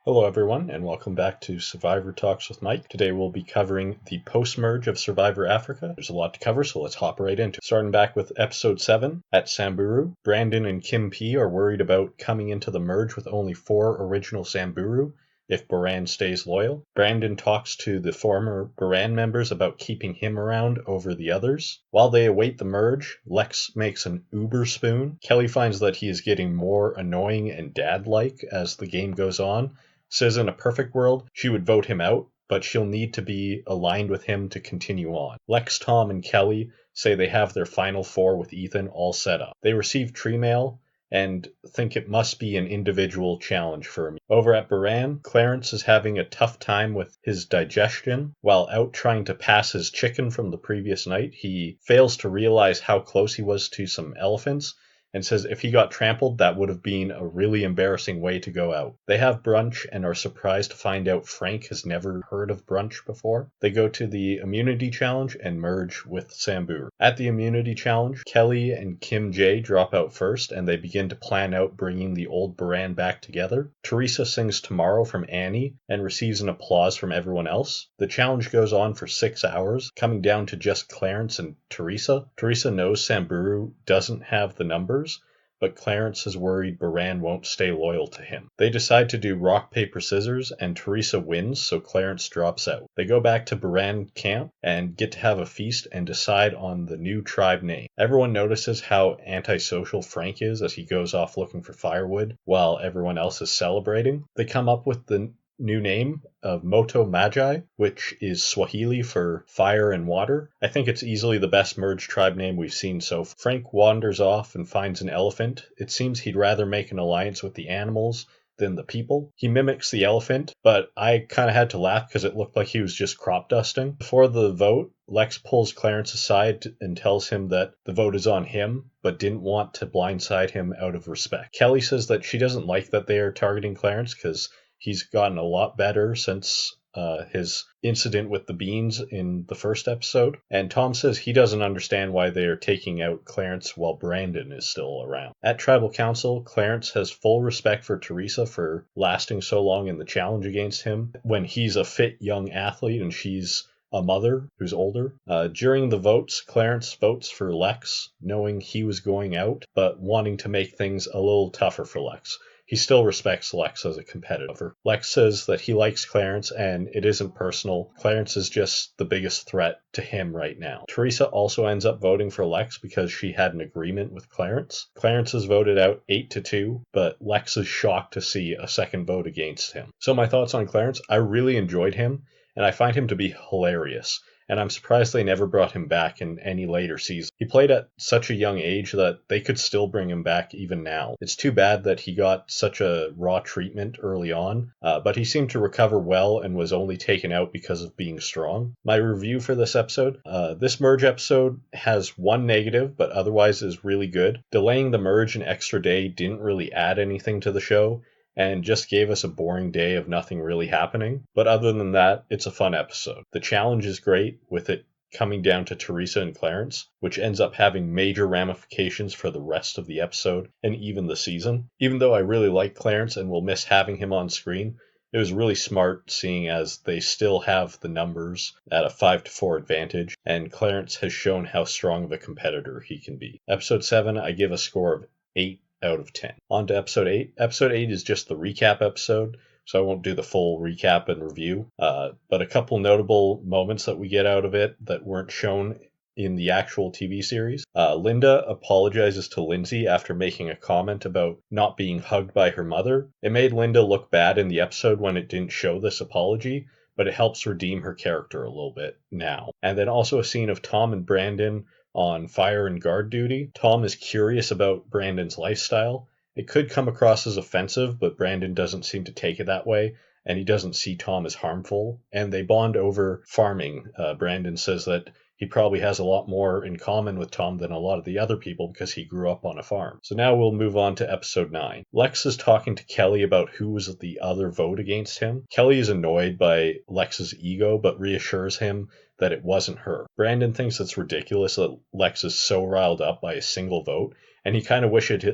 Hello, everyone, and welcome back to Survivor Talks with Mike. Today we'll be covering the post-merge of Survivor Africa. There's a lot to cover, so let's hop right into it. Starting back with episode 7 at Samburu, Brandon and Kim P are worried about coming into the merge with only 4 original Samburu if Boran stays loyal. Brandon talks to the former Boran members about keeping him around over the others. While they await the merge, Lex makes an Uber spoon. Kelly finds that he is getting more annoying and dad-like as the game goes on. Says in a perfect world, she would vote him out, but she'll need to be aligned with him to continue on. Lex, Tom, and Kelly say they have their final 4 with Ethan all set up. They receive tree mail and think it must be an individual challenge for him. Over at Boran, Clarence is having a tough time with his digestion. While out trying to pass his chicken from the previous night, he fails to realize how close he was to some elephants and says if he got trampled, that would have been a really embarrassing way to go out. They have brunch and are surprised to find out Frank has never heard of brunch before. They go to the immunity challenge and merge with Samburu. At the immunity challenge, Kelly and Kim J drop out first, and they begin to plan out bringing the old Boran back together. Teresa sings Tomorrow from Annie and receives an applause from everyone else. The challenge goes on for 6 hours, coming down to just Clarence and Teresa. Teresa knows Samburu doesn't have the numbers, but Clarence is worried Boran won't stay loyal to him. They decide to do rock, paper, scissors, and Teresa wins, so Clarence drops out. They go back to Boran camp and get to have a feast and decide on the new tribe name. Everyone notices how antisocial Frank is as he goes off looking for firewood while everyone else is celebrating. They come up with the new name of Moto Magi, which is Swahili for fire and water. I think it's easily the best merged tribe name we've seen so far. Frank wanders off and finds an elephant. It seems he'd rather make an alliance with the animals than the people. He mimics the elephant, but I kind of had to laugh because it looked like he was just crop dusting. Before the vote, Lex pulls Clarence aside and tells him that the vote is on him, but didn't want to blindside him out of respect. Kelly says that she doesn't like that they are targeting Clarence because he's gotten a lot better since his incident with the beans in the first episode. And Tom says he doesn't understand why they are taking out Clarence while Brandon is still around. At Tribal Council, Clarence has full respect for Teresa for lasting so long in the challenge against him when he's a fit young athlete and she's a mother who's older. During the votes, Clarence votes for Lex, knowing he was going out, but wanting to make things a little tougher for Lex. He still respects Lex as a competitor. Lex says that he likes Clarence and it isn't personal. Clarence is just the biggest threat to him right now. Teresa also ends up voting for Lex because she had an agreement with Clarence. Clarence is voted out 8-2, but Lex is shocked to see a second vote against him. So my thoughts on Clarence, I really enjoyed him and I find him to be hilarious. And I'm surprised they never brought him back in any later season. He played at such a young age that they could still bring him back even now. It's too bad that he got such a raw treatment early on, but he seemed to recover well and was only taken out because of being strong. My review for this episode, this merge episode has one negative, but otherwise is really good. Delaying the merge an extra day didn't really add anything to the show, and just gave us a boring day of nothing really happening. But other than that, it's a fun episode. The challenge is great, with it coming down to Teresa and Clarence, which ends up having major ramifications for the rest of the episode and even the season. Even though I really like Clarence and will miss having him on screen, it was really smart seeing as they still have the numbers at a 5-4 advantage, and Clarence has shown how strong of a competitor he can be. Episode 7, I give a score of 8 out of 10. On to episode 8. Episode 8 is just the recap episode, so I won't do the full recap and review, but a couple notable moments that we get out of it that weren't shown in the actual TV series. Linda apologizes to Lindsay after making a comment about not being hugged by her mother. It made Linda look bad in the episode when it didn't show this apology, but it helps redeem her character a little bit now. And then also a scene of Tom and Brandon on fire and guard duty. Tom is curious about Brandon's lifestyle. It could come across as offensive, but Brandon doesn't seem to take it that way, and he doesn't see Tom as harmful. And they bond over farming. Brandon says that he probably has a lot more in common with Tom than a lot of the other people because he grew up on a farm. So now we'll move on to episode 9. Lex is talking to Kelly about who was the other vote against him. Kelly is annoyed by Lex's ego, but reassures him that it wasn't her. Brandon thinks it's ridiculous that Lex is so riled up by a single vote, and he kind of wishes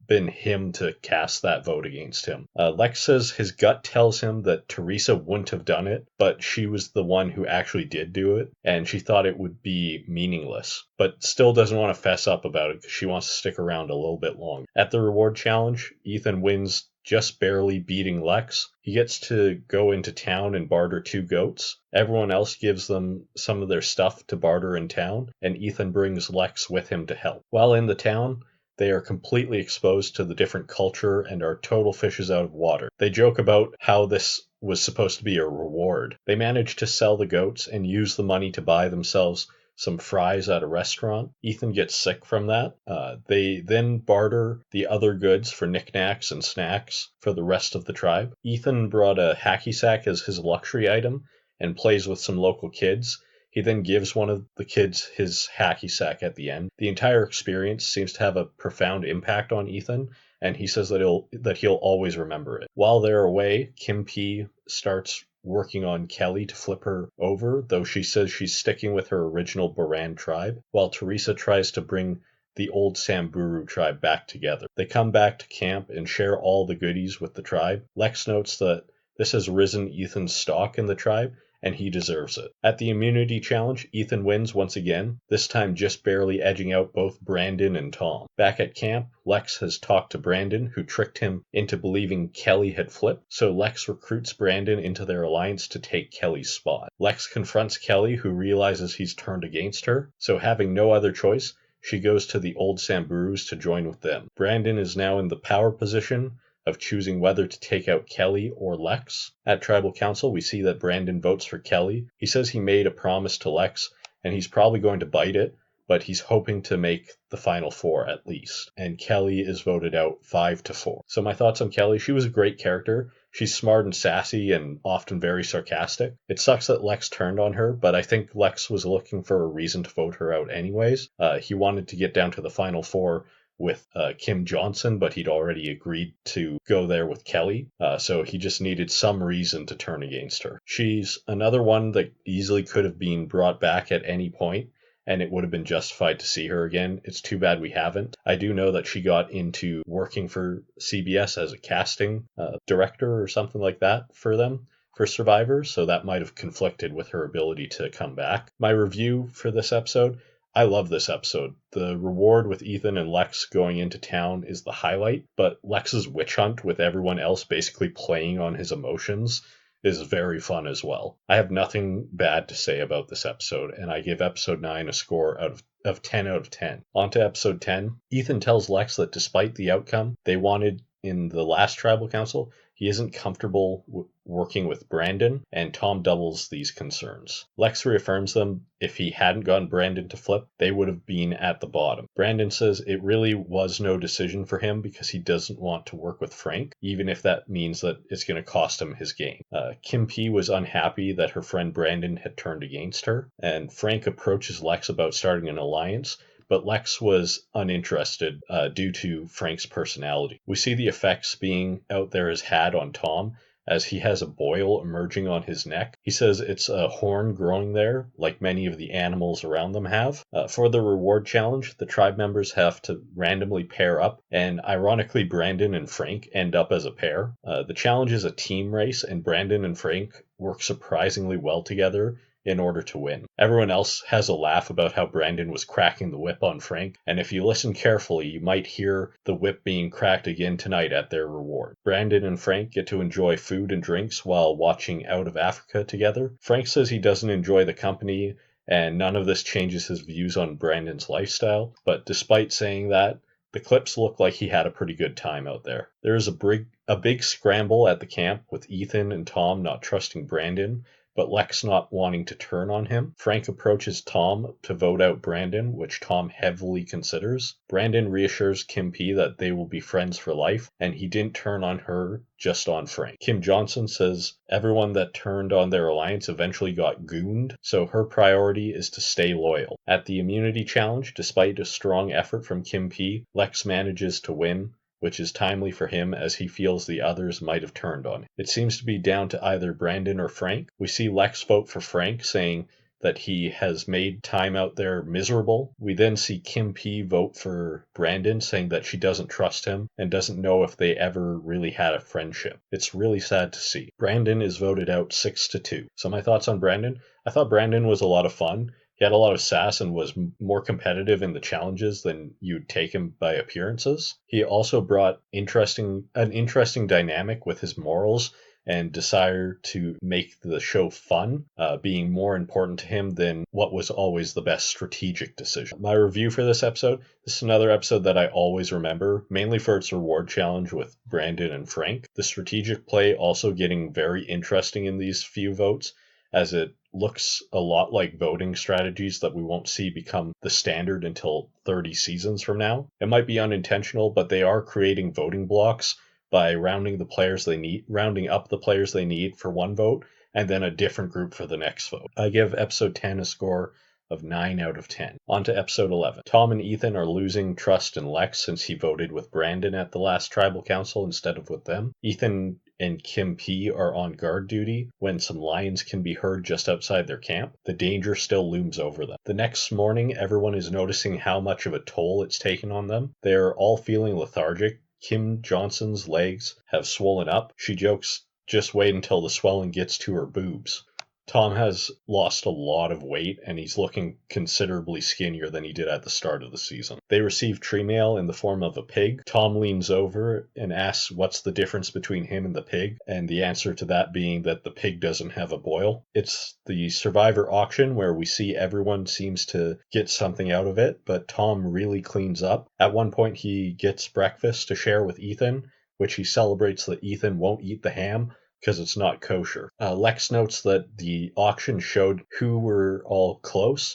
been him to cast that vote against him. Lex says his gut tells him that Teresa wouldn't have done it, but she was the one who actually did do it, and she thought it would be meaningless, but still doesn't want to fess up about it because she wants to stick around a little bit longer. At the reward challenge, Ethan wins, just barely beating Lex. He gets to go into town and barter 2 goats. Everyone else gives them some of their stuff to barter in town, and Ethan brings Lex with him to help. While in the town, they are completely exposed to the different culture and are total fishes out of water. They joke about how this was supposed to be a reward. They manage to sell the goats and use the money to buy themselves some fries at a restaurant. Ethan gets sick from that. They then barter the other goods for knickknacks and snacks for the rest of the tribe. Ethan brought a hacky sack as his luxury item and plays with some local kids. He then gives one of the kids his hacky sack at the end. The entire experience seems to have a profound impact on Ethan, and he says that he'll always remember it. While they're away, Kim P starts working on Kelly to flip her over, though she says she's sticking with her original Boran tribe, while Teresa tries to bring the old Samburu tribe back together. They come back to camp and share all the goodies with the tribe. Lex notes that this has risen Ethan's stock in the tribe, and he deserves it. At the immunity challenge, Ethan wins once again, this time just barely edging out both Brandon and Tom. Back at camp, Lex has talked to Brandon, who tricked him into believing Kelly had flipped, so Lex recruits Brandon into their alliance to take Kelly's spot. Lex confronts Kelly, who realizes he's turned against her, so having no other choice, she goes to the old Samburus to join with them. Brandon is now in the power position of choosing whether to take out Kelly or Lex. At Tribal Council, we see that Brandon votes for Kelly. He says he made a promise to Lex, and he's probably going to bite it, but he's hoping to make the final 4 at least. And Kelly is voted out 5-4. So my thoughts on Kelly: she was a great character. She's smart and sassy and often very sarcastic. It sucks that Lex turned on her, but I think Lex was looking for a reason to vote her out anyways. He wanted to get down to the final 4 with Kim Johnson, but he'd already agreed to go there with Kelly, so he just needed some reason to turn against her. She's another one that easily could have been brought back at any point, and it would have been justified to see her again. It's too bad we haven't. I do know that she got into working for CBS as a casting director or something like that for them, for Survivor, so that might have conflicted with her ability to come back. My review for this episode: I love this episode. The reward with Ethan and Lex going into town is the highlight, but Lex's witch hunt with everyone else basically playing on his emotions is very fun as well. I have nothing bad to say about this episode, and I give episode 9 a score of 10 out of 10. On to episode 10. Ethan tells Lex that despite the outcome they wanted in the last Tribal Council, he isn't comfortable working with Brandon, and Tom doubles these concerns. Lex reaffirms them. If he hadn't gotten Brandon to flip, they would have been at the bottom. Brandon says it really was no decision for him because he doesn't want to work with Frank, even if that means that it's going to cost him his game. Kim P was unhappy that her friend Brandon had turned against her, and Frank approaches Lex about starting an alliance, but Lex was uninterested due to Frank's personality. We see the effects being out there has had on Tom, as he has a boil emerging on his neck. He says it's a horn growing there, like many of the animals around them have. For the reward challenge, the tribe members have to randomly pair up, and ironically, Brandon and Frank end up as a pair. The challenge is a team race, and Brandon and Frank work surprisingly well together in order to win. Everyone else has a laugh about how Brandon was cracking the whip on Frank, and if you listen carefully, you might hear the whip being cracked again tonight at their reward. Brandon and Frank get to enjoy food and drinks while watching Out of Africa together. Frank says he doesn't enjoy the company, and none of this changes his views on Brandon's lifestyle, but despite saying that, the clips look like he had a pretty good time out there. There is a big scramble at the camp with Ethan and Tom not trusting Brandon, but Lex not wanting to turn on him. Frank approaches Tom to vote out Brandon, which Tom heavily considers. Brandon reassures Kim P that they will be friends for life, and he didn't turn on her, just on Frank. Kim Johnson says everyone that turned on their alliance eventually got gooned, so her priority is to stay loyal. At the immunity challenge, despite a strong effort from Kim P, Lex manages to win, which is timely for him as he feels the others might have turned on him. It seems to be down to either Brandon or Frank. We see Lex vote for Frank, saying that he has made time out there miserable. We then see Kim P vote for Brandon, saying that she doesn't trust him and doesn't know if they ever really had a friendship. It's really sad to see. Brandon is voted out 6-2. So my thoughts on Brandon: I thought Brandon was a lot of fun. He had a lot of sass and was more competitive in the challenges than you'd take him by appearances. He also brought an interesting dynamic with his morals and desire to make the show fun, being more important to him than what was always the best strategic decision. My review for this episode: this is another episode that I always remember, mainly for its reward challenge with Brandon and Frank. The strategic play also getting very interesting in these few votes, as it looks a lot like voting strategies that we won't see become the standard until 30 seasons from now. It might be unintentional, but they are creating voting blocks by rounding up the players they need for one vote, and then a different group for the next vote. I give episode 10 a score of 9 out of 10. On to episode 11. Tom and Ethan are losing trust in Lex since he voted with Brandon at the last tribal council instead of with them. Ethan and Kim P are on guard duty when some lions can be heard just outside their camp. The danger still looms over them. The next morning, everyone is noticing how much of a toll it's taken on them. They are all feeling lethargic. Kim Johnson's legs have swollen up. She jokes, "Just wait until the swelling gets to her boobs." Tom has lost a lot of weight, and he's looking considerably skinnier than he did at the start of the season. They receive tree mail in the form of a pig. Tom leans over and asks what's the difference between him and the pig, and the answer to that being that the pig doesn't have a boil. It's the Survivor auction where we see everyone seems to get something out of it, but Tom really cleans up. At one point, he gets breakfast to share with Ethan, which he celebrates that Ethan won't eat the ham because it's not kosher. Lex notes that the auction showed who were all close.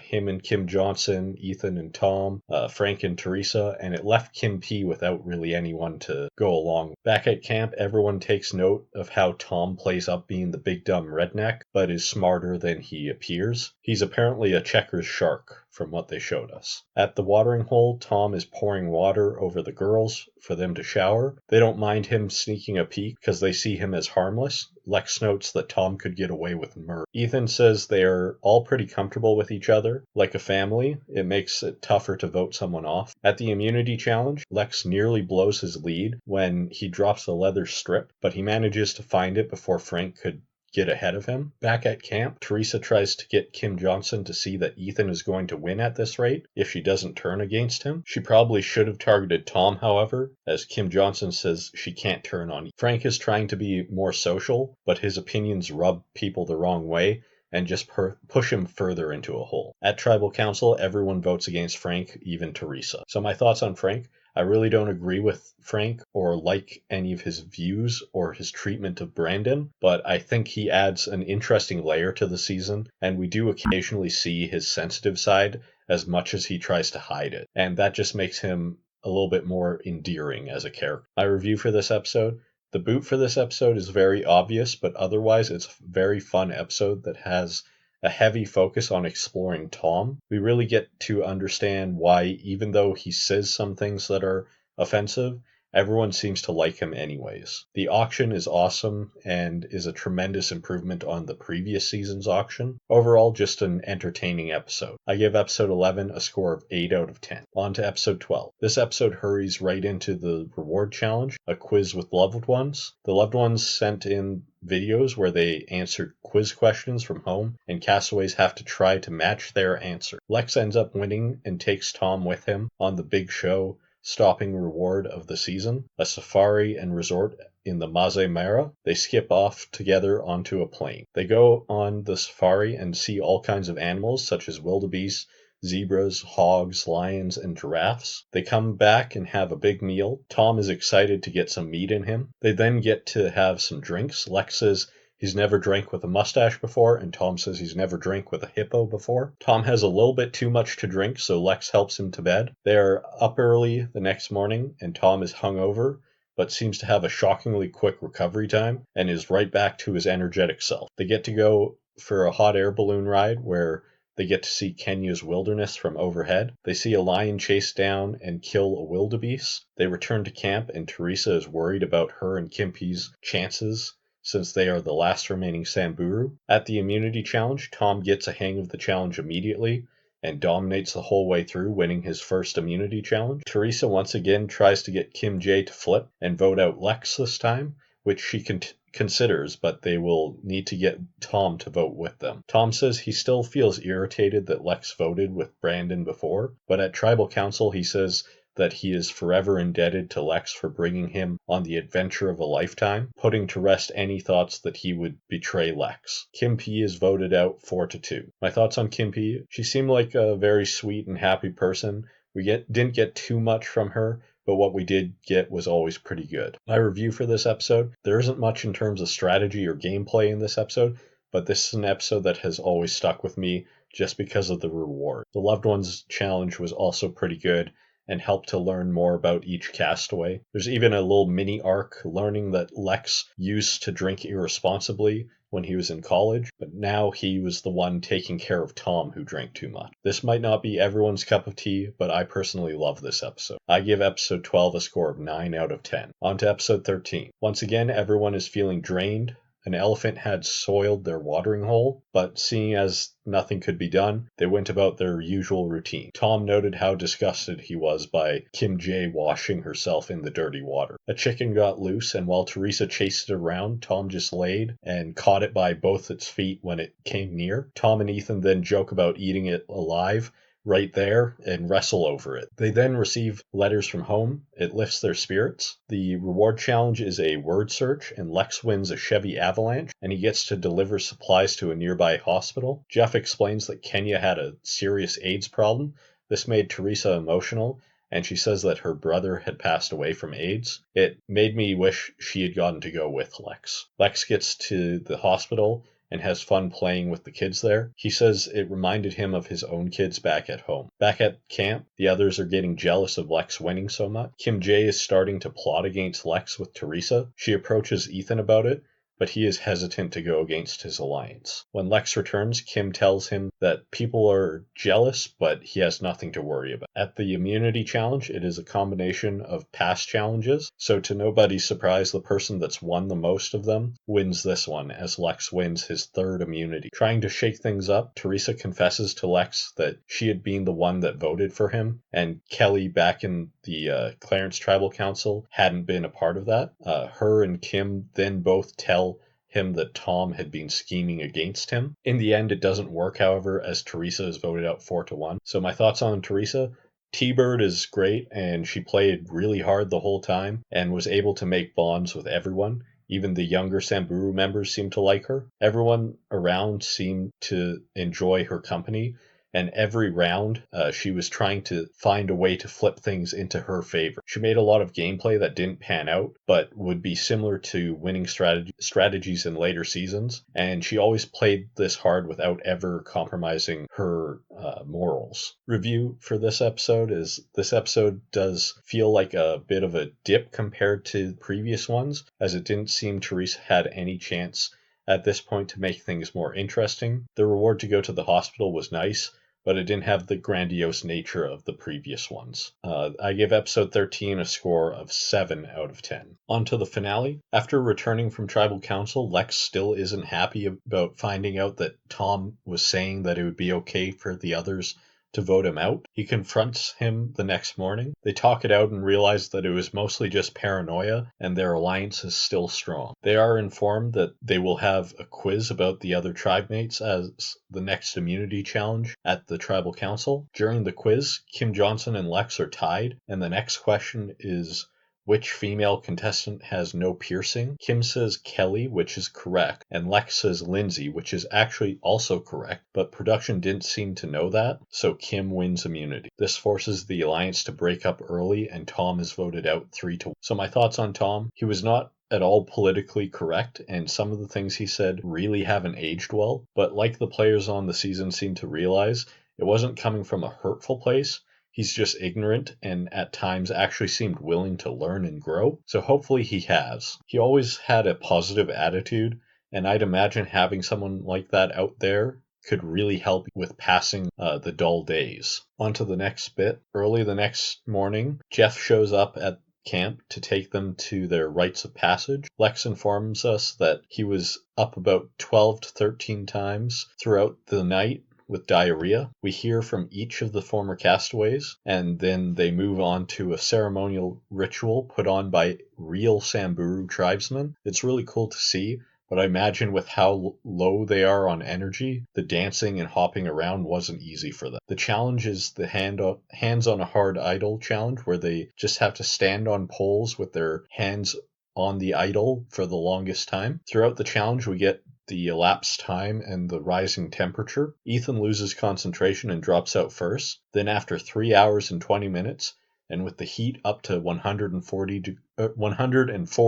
Him and Kim Johnson, Ethan and Tom, Frank and Teresa, and it left Kim P without really anyone to go along. Back at camp, everyone takes note of how Tom plays up being the big dumb redneck, but is smarter than he appears. He's apparently a Checkers shark, from what they showed us. At the watering hole, Tom is pouring water over the girls for them to shower. They don't mind him sneaking a peek because they see him as harmless. Lex notes that Tom could get away with murder. Ethan says they are all pretty comfortable with each other. Like a family, it makes it tougher to vote someone off. At the immunity challenge, Lex nearly blows his lead when he drops a leather strip, but he manages to find it before Frank could get ahead of him. Back at camp, Teresa tries to get Kim Johnson to see that Ethan is going to win at this rate if she doesn't turn against him. She probably should have targeted Tom, however, as Kim Johnson says she can't turn on. Frank is trying to be more social, but his opinions rub people the wrong way and just push him further into a hole. At Tribal Council, everyone votes against Frank, even Teresa. So my thoughts on Frank: I really don't agree with Frank or like any of his views or his treatment of Brandon, but I think he adds an interesting layer to the season, and we do occasionally see his sensitive side as much as he tries to hide it, and that just makes him a little bit more endearing as a character. My review for this episode: the boot for this episode is very obvious, but otherwise it's a very fun episode that has a heavy focus on exploring Tom. We really get to understand why, even though he says some things that are offensive, everyone seems to like him anyways. The auction is awesome and is a tremendous improvement on the previous season's auction. Overall, just an entertaining episode. I give episode 11 a score of 8 out of 10. On to episode 12. This episode hurries right into the reward challenge, a quiz with loved ones. The loved ones sent in videos where they answered quiz questions from home, and castaways have to try to match their answer. Lex ends up winning and takes Tom with him on the big show stopping reward of the season, a safari and resort in the Masai Mara. They skip off together onto a plane. They go on the safari and see all kinds of animals such as wildebeest, zebras, hogs, lions, and giraffes. They come back and have a big meal. Tom is excited to get some meat in him. They then get to have some drinks. Lex says he's never drank with a mustache before, and Tom says he's never drank with a hippo before. Tom has a little bit too much to drink, so Lex helps him to bed. They are up early the next morning, and Tom is hungover, but seems to have a shockingly quick recovery time, and is right back to his energetic self. They get to go for a hot air balloon ride, where they get to see Kenya's wilderness from overhead. They see a lion chase down and kill a wildebeest. They return to camp, and Teresa is worried about her and Kim P's chances since they are the last remaining Samburu. At the immunity challenge, Tom gets a hang of the challenge immediately and dominates the whole way through, winning his first immunity challenge. Teresa once again tries to get Kim Jae to flip and vote out Lex this time, which she considers, but they will need to get Tom to vote with them. Tom says he still feels irritated that Lex voted with Brandon before, but at Tribal Council he says that he is forever indebted to Lex for bringing him on the adventure of a lifetime, putting to rest any thoughts that he would betray Lex. Kim P is voted out 4-2. My thoughts on Kim P: she seemed like a very sweet and happy person. We didn't get too much from her, but what we did get was always pretty good. My review for this episode: there isn't much in terms of strategy or gameplay in this episode, but this is an episode that has always stuck with me just because of the reward. The Loved Ones challenge was also pretty good and helped to learn more about each castaway. There's even a little mini arc learning that Lex used to drink irresponsibly when he was in college, but now he was the one taking care of Tom who drank too much. This might not be everyone's cup of tea, but I personally love this episode. I give episode 12 a score of 9 out of 10. On to episode 13. Once again, everyone is feeling drained. An elephant had soiled their watering hole, but seeing as nothing could be done, they went about their usual routine. Tom noted how disgusted he was by Kim Jae washing herself in the dirty water. A chicken got loose, and while Teresa chased it around, Tom just laid and caught it by both its feet when it came near. Tom and Ethan then joke about eating it alive right there and wrestle over it. They then receive letters from home. It lifts their spirits. The reward challenge is a word search, and Lex wins a Chevy Avalanche, and he gets to deliver supplies to a nearby hospital. Jeff explains that Kenya had a serious AIDS problem. This made Teresa emotional, and she says that her brother had passed away from AIDS. It made me wish she had gotten to go with Lex. Lex gets to the hospital and has fun playing with the kids there. He says it reminded him of his own kids back at home. Back at camp, the others are getting jealous of Lex winning so much. Kim Jae is starting to plot against Lex with Teresa. She approaches Ethan about it, but he is hesitant to go against his alliance. When Lex returns, Kim tells him that people are jealous, but he has nothing to worry about. At the immunity challenge, it is a combination of past challenges, so to nobody's surprise, the person that's won the most of them wins this one, as Lex wins his third immunity. Trying to shake things up, Teresa confesses to Lex that she had been the one that voted for him, and Kelly back in the Clarence Tribal Council hadn't been a part of that. Her and Kim then both tell him that Tom had been scheming against him. In the end, it doesn't work, however, as Teresa is voted out 4-1. So my thoughts on Teresa: T-Bird is great, and she played really hard the whole time and was able to make bonds with everyone. Even the younger Samburu members seemed to like her. Everyone around seemed to enjoy her company, and every round she was trying to find a way to flip things into her favor. She made a lot of gameplay that didn't pan out, but would be similar to winning strategies in later seasons, and she always played this hard without ever compromising her morals. Review for this episode is this episode does feel like a bit of a dip compared to previous ones, as it didn't seem Teresa had any chance at this point to make things more interesting. The reward to go to the hospital was nice, but it didn't have the grandiose nature of the previous ones. I give episode 13 a score of 7 out of 10. On to the finale. After returning from Tribal Council, Lex still isn't happy about finding out that Tom was saying that it would be okay for the others to vote him out. He confronts him the next morning. They talk it out and realize that it was mostly just paranoia and their alliance is still strong. They are informed that they will have a quiz about the other tribe mates as the next immunity challenge at the Tribal Council. During the quiz, Kim Johnson and Lex are tied, and the next question is, which female contestant has no piercing? Kim says Kelly, which is correct, and Lex says Lindsay, which is actually also correct, but production didn't seem to know that, so Kim wins immunity. This forces the alliance to break up early, and Tom is voted out 3-1. So my thoughts on Tom: he was not at all politically correct, and some of the things he said really haven't aged well, but like the players on the season seem to realize, it wasn't coming from a hurtful place. He's just ignorant and at times actually seemed willing to learn and grow. So hopefully he has. He always had a positive attitude, and I'd imagine having someone like that out there could really help with passing the dull days. On to the next bit. Early the next morning, Jeff shows up at camp to take them to their rites of passage. Lex informs us that he was up about 12 to 13 times throughout the night with diarrhea. We hear from each of the former castaways, and then they move on to a ceremonial ritual put on by real Samburu tribesmen. It's really cool to see, but I imagine with how low they are on energy, the dancing and hopping around wasn't easy for them. The challenge is the hands on a hard idol challenge, where they just have to stand on poles with their hands on the idol for the longest time. Throughout the challenge, we get the elapsed time and the rising temperature. Ethan loses concentration and drops out first. Then after 3 hours and 20 minutes, and with the heat up to 104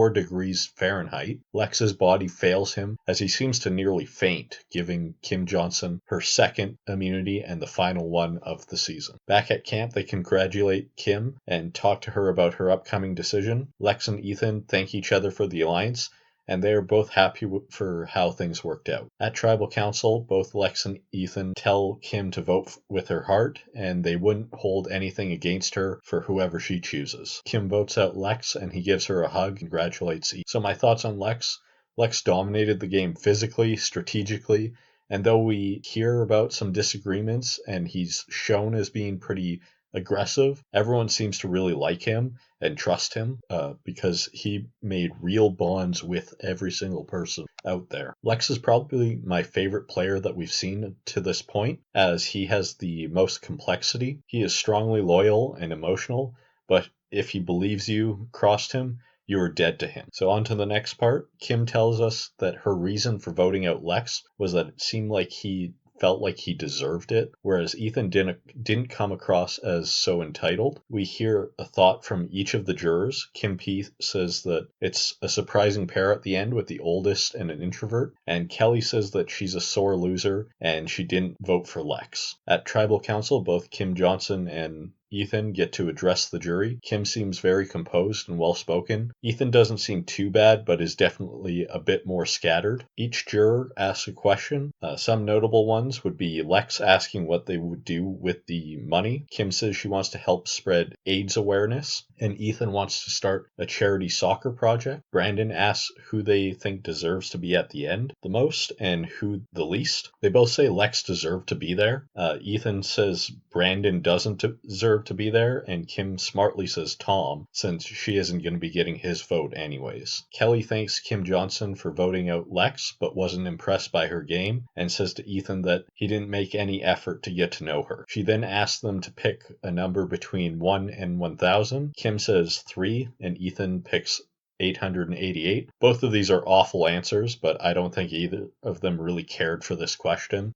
degrees Fahrenheit, Lex's body fails him as he seems to nearly faint, giving Kim Johnson her second immunity and the final one of the season. Back at camp, they congratulate Kim and talk to her about her upcoming decision. Lex and Ethan thank each other for the alliance, and they are both happy for how things worked out. At Tribal Council, both Lex and Ethan tell Kim to vote with her heart, and they wouldn't hold anything against her for whoever she chooses. Kim votes out Lex, and he gives her a hug, congratulates Ethan. So my thoughts on Lex. Lex dominated the game physically, strategically, and though we hear about some disagreements, and he's shown as being pretty aggressive, everyone seems to really like him and trust him because he made real bonds with every single person out there. Lex is probably my favorite player that we've seen to this point, as he has the most complexity. He is strongly loyal and emotional, but if he believes you crossed him, you are dead to him. So on to the next part. Kim tells us that her reason for voting out Lex was that it seemed like he felt like he deserved it, whereas Ethan didn't come across as so entitled. We hear a thought from each of the jurors. Kim P says that it's a surprising pair at the end with the oldest and an introvert, and Kelly says that she's a sore loser and she didn't vote for Lex. At Tribal Council, both Kim Johnson and Ethan get to address the jury. Kim seems very composed and well-spoken. Ethan doesn't seem too bad, but is definitely a bit more scattered. Each juror asks a question. Some notable ones would be Lex asking what they would do with the money. Kim says she wants to help spread AIDS awareness, and Ethan wants to start a charity soccer project. Brandon asks who they think deserves to be at the end the most and who the least. They both say Lex deserved to be there. Ethan says Brandon doesn't deserve to be there, and Kim smartly says Tom, since she isn't going to be getting his vote anyways. Kelly thanks Kim Johnson for voting out Lex, but wasn't impressed by her game, and says to Ethan that he didn't make any effort to get to know her. She then asks them to pick a number between 1 and 1,000. Kim says 3, and Ethan picks 888. Both of these are awful answers, but I don't think either of them really cared for this question.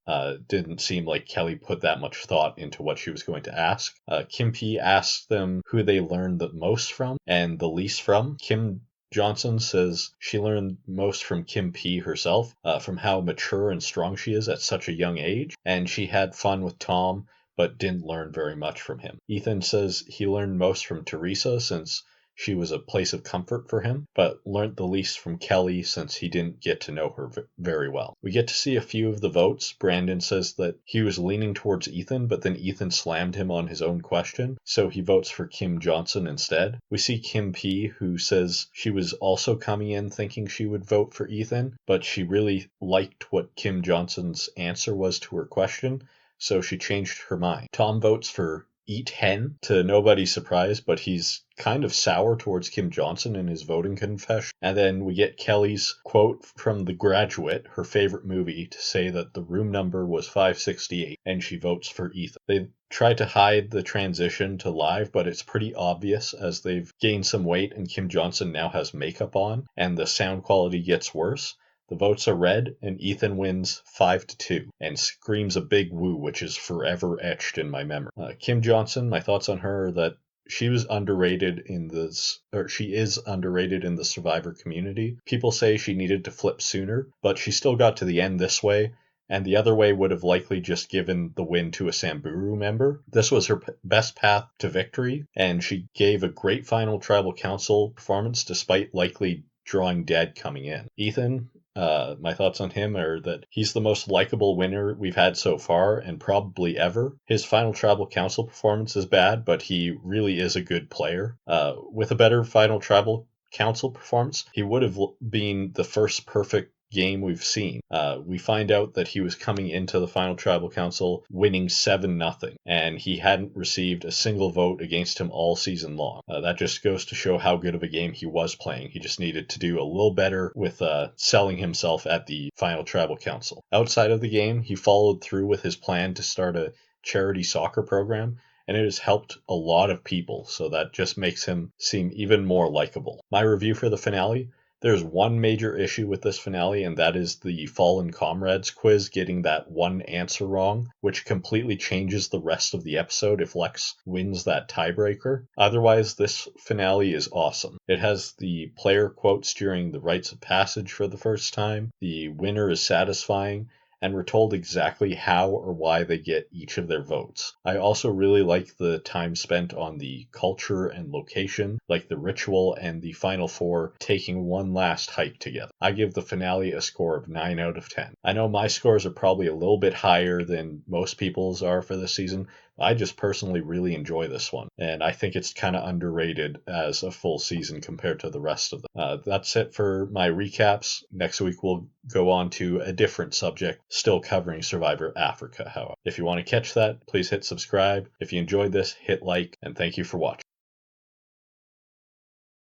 Didn't seem like Kelly put that much thought into what she was going to ask. Kim P asked them who they learned the most from and the least from. Kim Johnson says she learned most from Kim P herself, from how mature and strong she is at such a young age, and she had fun with Tom, but didn't learn very much from him. Ethan says he learned most from Teresa, since she was a place of comfort for him, but learned the least from Kelly since he didn't get to know her very well. We get to see a few of the votes. Brandon says that he was leaning towards Ethan, but then Ethan slammed him on his own question, so he votes for Kim Johnson instead. We see Kim P, who says she was also coming in thinking she would vote for Ethan, but she really liked what Kim Johnson's answer was to her question, so she changed her mind. Tom votes for Eat Hen, to nobody's surprise, but he's kind of sour towards Kim Johnson in his voting confession. And then we get Kelly's quote from The Graduate, her favorite movie, to say that the room number was 568, and she votes for Ethan. They try to hide the transition to live, but it's pretty obvious as they've gained some weight and Kim Johnson now has makeup on, and the sound quality gets worse. The votes are read, and Ethan wins 5-2 and screams a big woo, which is forever etched in my memory. Kim Johnson, my thoughts on her are that she is underrated in the Survivor community. People say she needed to flip sooner, but she still got to the end this way, and the other way would have likely just given the win to a Samburu member. This was her best path to victory, and she gave a great final Tribal Council performance despite likely drawing dead coming in. Ethan, My thoughts on him are that he's the most likable winner we've had so far and probably ever. His Final Tribal Council performance is bad, but he really is a good player. With a better Final Tribal Council performance, he would have been the first perfect game we've seen. We find out that he was coming into the Final Tribal Council winning 7-0, and he hadn't received a single vote against him all season long. That just goes to show how good of a game he was playing. He just needed to do a little better with selling himself at the Final Tribal Council. Outside of the game, he followed through with his plan to start a charity soccer program, and it has helped a lot of people, so that just makes him seem even more likable. My review for the finale: there's one major issue with this finale, and that is the Fallen Comrades quiz getting that one answer wrong, which completely changes the rest of the episode if Lex wins that tiebreaker. Otherwise, this finale is awesome. It has the player quotes during the rites of passage for the first time, the winner is satisfying, and we're told exactly how or why they get each of their votes. I also really like the time spent on the culture and location, like the ritual and the Final Four taking one last hike together. I give the finale a score of 9 out of 10. I know my scores are probably a little bit higher than most people's are for this season. I just personally really enjoy this one, and I think it's kind of underrated as a full season compared to the rest of them. That's it for my recaps. Next week we'll go on to a different subject, still covering Survivor Africa, however. If you want to catch that, please hit subscribe. If you enjoyed this, hit like, and thank you for watching.